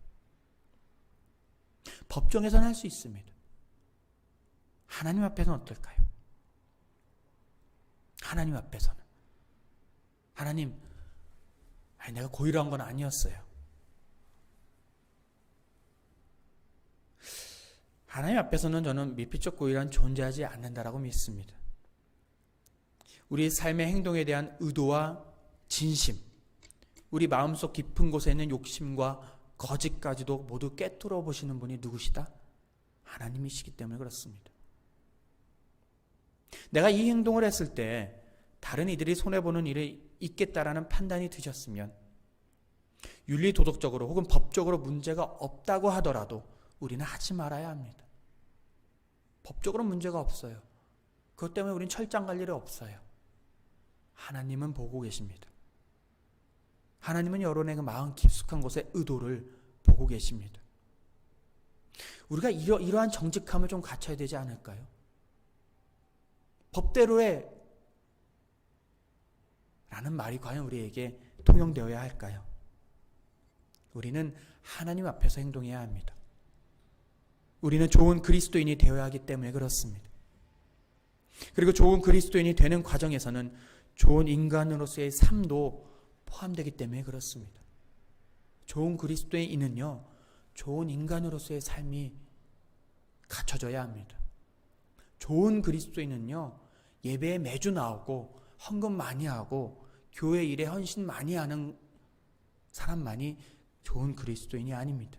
법정에서는 할 수 있습니다. 하나님 앞에서는 어떨까요? 하나님 앞에서는 하나님, 내가 고의로 한 건 아니었어요. 하나님 앞에서는 저는 미필적 고의란 존재하지 않는다라고 믿습니다. 우리 삶의 행동에 대한 의도와 진심, 우리 마음속 깊은 곳에 있는 욕심과 거짓까지도 모두 꿰뚫어 보시는 분이 누구시다? 하나님이시기 때문에 그렇습니다. 내가 이 행동을 했을 때 다른 이들이 손해보는 일이 있겠다라는 판단이 드셨으면 윤리 도덕적으로 혹은 법적으로 문제가 없다고 하더라도 우리는 하지 말아야 합니다. 법적으로 문제가 없어요. 그것 때문에 우린 철장 갈 일이 없어요. 하나님은 보고 계십니다. 하나님은 여러분의 그 마음 깊숙한 곳의 의도를 보고 계십니다. 우리가 이러한 정직함을 좀 갖춰야 되지 않을까요? 법대로의 라는 말이 과연 우리에게 통용되어야 할까요? 우리는 하나님 앞에서 행동해야 합니다. 우리는 좋은 그리스도인이 되어야 하기 때문에 그렇습니다. 그리고 좋은 그리스도인이 되는 과정에서는 좋은 인간으로서의 삶도 포함되기 때문에 그렇습니다. 좋은 그리스도인은요, 좋은 인간으로서의 삶이 갖춰져야 합니다. 좋은 그리스도인은요, 예배에 매주 나오고 헌금 많이 하고 교회 일에 헌신 많이 하는 사람만이 좋은 그리스도인이 아닙니다.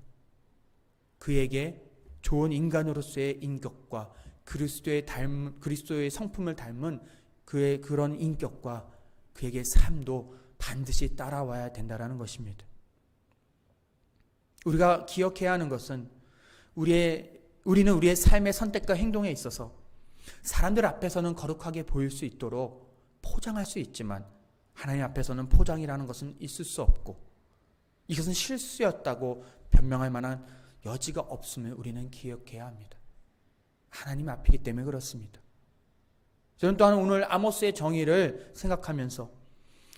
그에게 좋은 인간으로서의 인격과 그리스도의 성품을 닮은 그의 그런 인격과 그에게 삶도 반드시 따라와야 된다는 것입니다. 우리가 기억해야 하는 것은 우리는 우리의 삶의 선택과 행동에 있어서 사람들 앞에서는 거룩하게 보일 수 있도록 포장할 수 있지만 하나님 앞에서는 포장이라는 것은 있을 수 없고 이것은 실수였다고 변명할 만한 여지가 없음을 우리는 기억해야 합니다. 하나님 앞이기 때문에 그렇습니다. 저는 또한 오늘 아모스의 정의를 생각하면서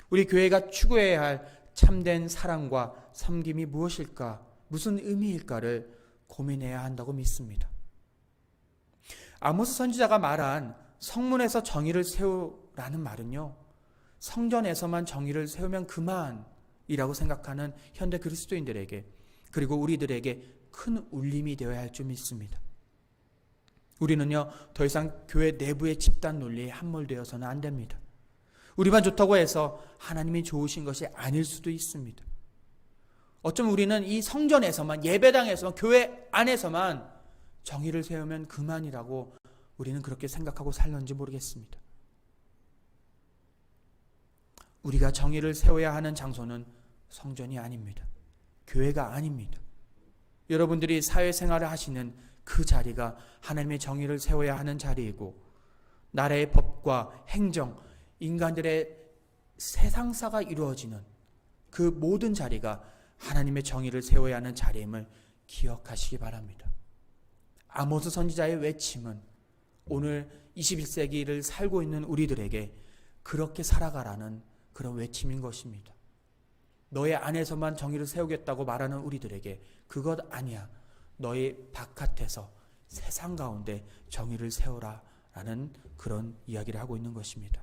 우리 교회가 추구해야 할 참된 사랑과 섬김이 무엇일까, 무슨 의미일까를 고민해야 한다고 믿습니다. 아모스 선지자가 말한 성문에서 정의를 세우라는 말은요, 성전에서만 정의를 세우면 그만이라고 생각하는 현대 그리스도인들에게 그리고 우리들에게 큰 울림이 되어야 할 줄 믿습니다. 우리는요, 더 이상 교회 내부의 집단 논리에 함몰되어서는 안 됩니다. 우리만 좋다고 해서 하나님이 좋으신 것이 아닐 수도 있습니다. 어쩌면 우리는 이 성전에서만, 예배당에서만, 교회 안에서만 정의를 세우면 그만이라고 우리는 그렇게 생각하고 살는지 모르겠습니다. 우리가 정의를 세워야 하는 장소는 성전이 아닙니다. 교회가 아닙니다. 여러분들이 사회생활을 하시는 그 자리가 하나님의 정의를 세워야 하는 자리이고 나라의 법과 행정, 인간들의 세상사가 이루어지는 그 모든 자리가 하나님의 정의를 세워야 하는 자리임을 기억하시기 바랍니다. 아모스 선지자의 외침은 오늘 21세기를 살고 있는 우리들에게 그렇게 살아가라는 그런 외침인 것입니다. 너의 안에서만 정의를 세우겠다고 말하는 우리들에게 그것 아니야. 너의 바깥에서 세상 가운데 정의를 세우라라는 그런 이야기를 하고 있는 것입니다.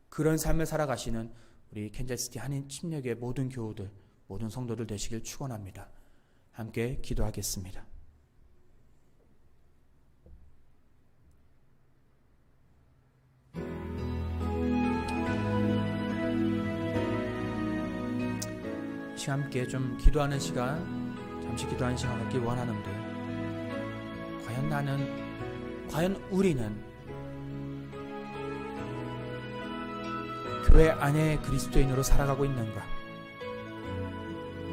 그런 삶을 살아가시는 우리 캔자스시티 한인 침례교회 모든 교우들, 모든 성도들 되시길 축원합니다. 함께 기도하겠습니다. 함께 좀 기도하는 시간, 잠시 기도하는 시간 갖기 원하는데 과연 우리는 교회 안에 그리스도인으로 살아가고 있는가?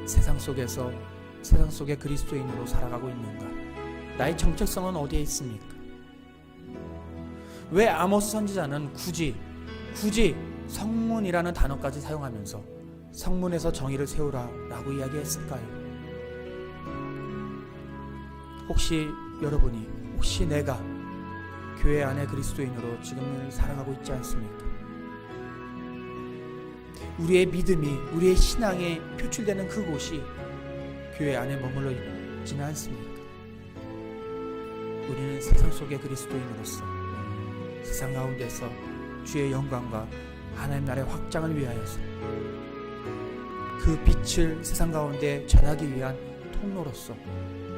세상 속의 그리스도인으로 살아가고 있는가? 나의 정체성은 어디에 있습니까? 왜 아모스 선지자는 굳이 성문이라는 단어까지 사용하면서 성문에서 정의를 세우라라고 이야기했을까요? 혹시 내가 교회 안에 그리스도인으로 지금 살아가고 있지 않습니까? 우리의 믿음이, 우리의 신앙에 표출되는 그곳이 교회 안에 머물러 있지는 않습니까? 우리는 세상 속의 그리스도인으로서 세상 가운데서 주의 영광과 하나님 나라의 확장을 위하여서 그 빛을 세상 가운데 전하기 위한 통로로서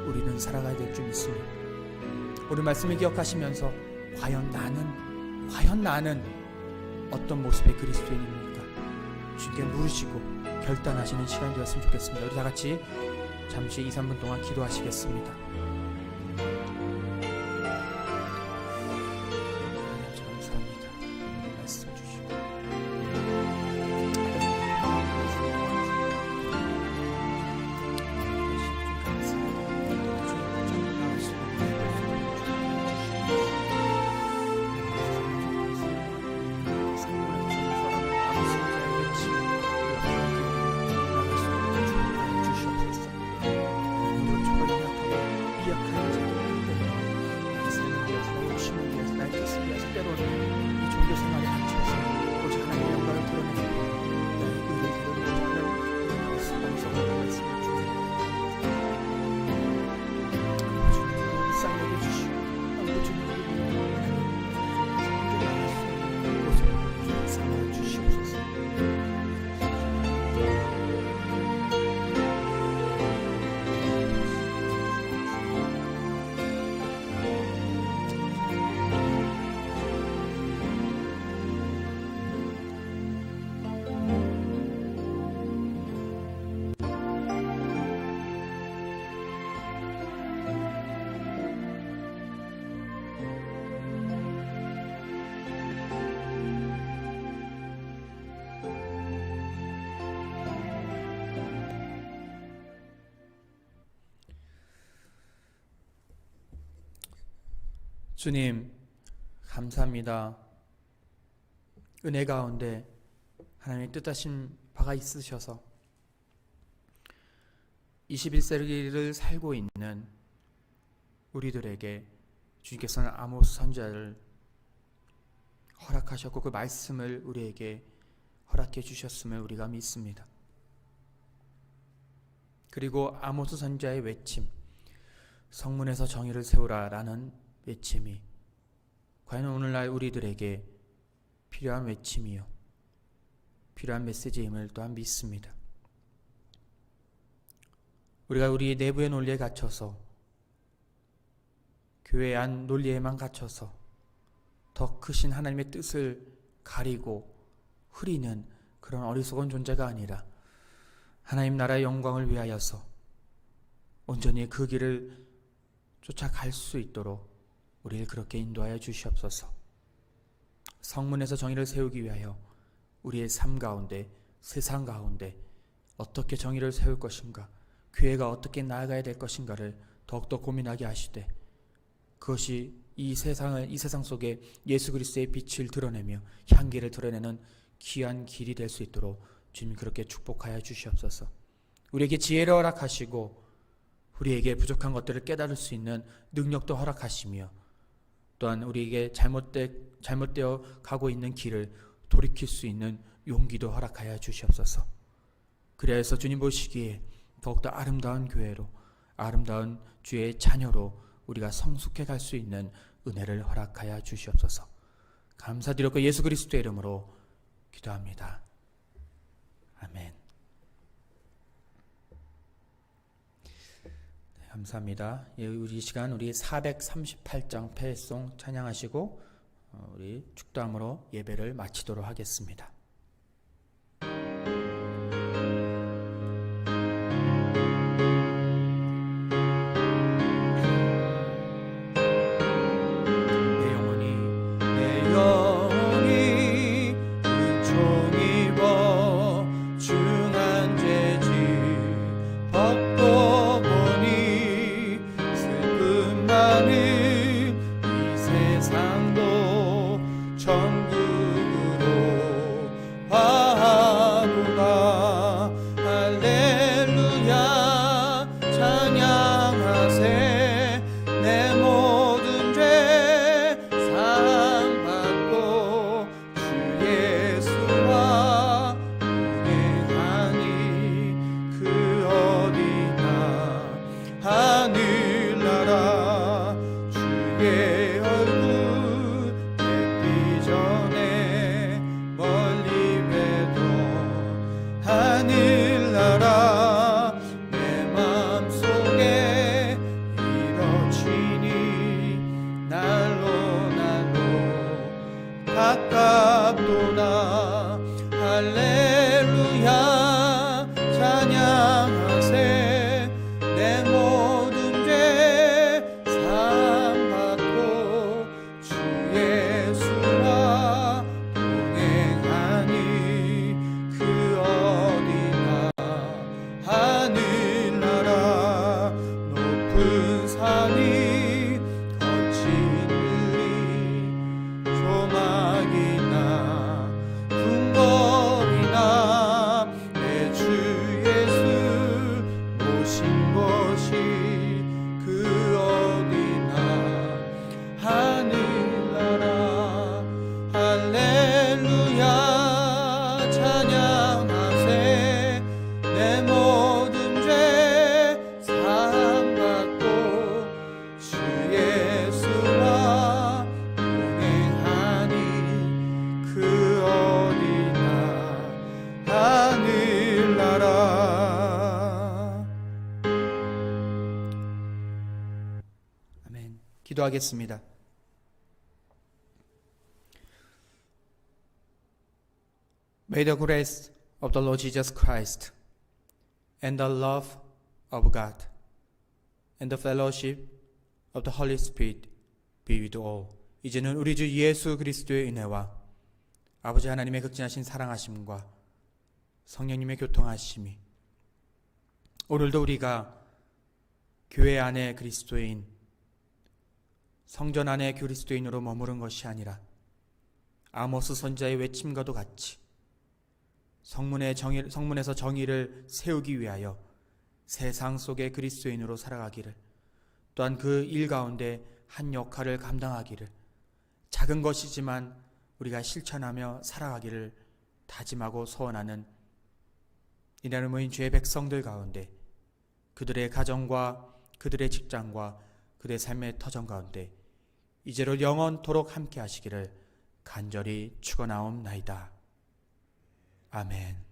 우리는 살아가야 될 줄 믿습니다. 오늘 말씀을 기억하시면서 과연 나는 어떤 모습의 그리스도인입니까? 주님께 물으시고 결단하시는 시간이 되었으면 좋겠습니다. 우리 다 같이 잠시 2-3분 동안 기도하시겠습니다. 감사합니다. 말씀 주시고 주님, 감사합니다. 은혜 가운데 하나님의 뜻하신 바가 있으셔서 21세기를 살고 있는 우리들에게 주님께서는 아모스 선지자를 허락하셨고 그 말씀을 우리에게 허락해 주셨음을 우리가 믿습니다. 그리고 아모스 선지자의 외침, 성문에서 정의를 세우라 라는 외침이 과연 오늘날 우리들에게 필요한 외침이요, 필요한 메시지임을 또한 믿습니다. 우리가 우리 내부의 논리에 갇혀서, 교회 안 논리에만 갇혀서 더 크신 하나님의 뜻을 가리고 흐리는 그런 어리석은 존재가 아니라 하나님 나라의 영광을 위하여서 온전히 그 길을 쫓아갈 수 있도록 우리를 그렇게 인도하여 주시옵소서. 성문에서 정의를 세우기 위하여 우리의 삶 가운데, 세상 가운데 어떻게 정의를 세울 것인가, 교회가 어떻게 나아가야 될 것인가를 더욱더 고민하게 하시되, 그것이 이 세상 속에 예수 그리스도의 빛을 드러내며 향기를 드러내는 귀한 길이 될 수 있도록 주님 그렇게 축복하여 주시옵소서. 우리에게 지혜를 허락하시고 우리에게 부족한 것들을 깨달을 수 있는 능력도 허락하시며, 또한 우리에게 잘못되어 가고 있는 길을 돌이킬 수 있는 용기도 허락하여 주시옵소서. 그래서 주님 보시기에 더욱더 아름다운 교회로, 아름다운 주의 자녀로 우리가 성숙해 갈 수 있는 은혜를 허락하여 주시옵소서. 감사드렸고 예수 그리스도의 이름으로 기도합니다. 아멘. 감사합니다. 우리 시간 우리 438장 패송 찬양하시고 우리 축도함으로 예배를 마치도록 하겠습니다. 천국으로 높은 산이 거친 들이 조막이나 궁궐이나 내 주 예수 모신 곳이 그 어디나 하늘나라 할렐루야 찬양하세 내 모든 죄 사함받고 주 예수와 동행하니 그 어디나 하늘나라. 아멘. 기도하겠습니다. May the grace of the Lord Jesus Christ and the love of God and the fellowship of the Holy Spirit be with all. 이제는 우리 주 예수 그리스도의 은혜와 아버지 하나님의 극진하신 사랑하심과 성령님의 교통하심이 오늘도 우리가 교회 안에 그리스도인, 성전 안에 그리스도인으로 머무른 것이 아니라 아모스 선지자의 외침과도 같이 성문에서 정의를 세우기 위하여 세상 속의 그리스도인으로 살아가기를, 또한 그 일 가운데 한 역할을 감당하기를, 작은 것이지만 우리가 실천하며 살아가기를 다짐하고 소원하는 이날을 모인 주의 백성들 가운데 그들의 가정과 그들의 직장과 그들의 삶의 터전 가운데 이제로 영원토록 함께 하시기를 간절히 축원하옵나이다. 아멘.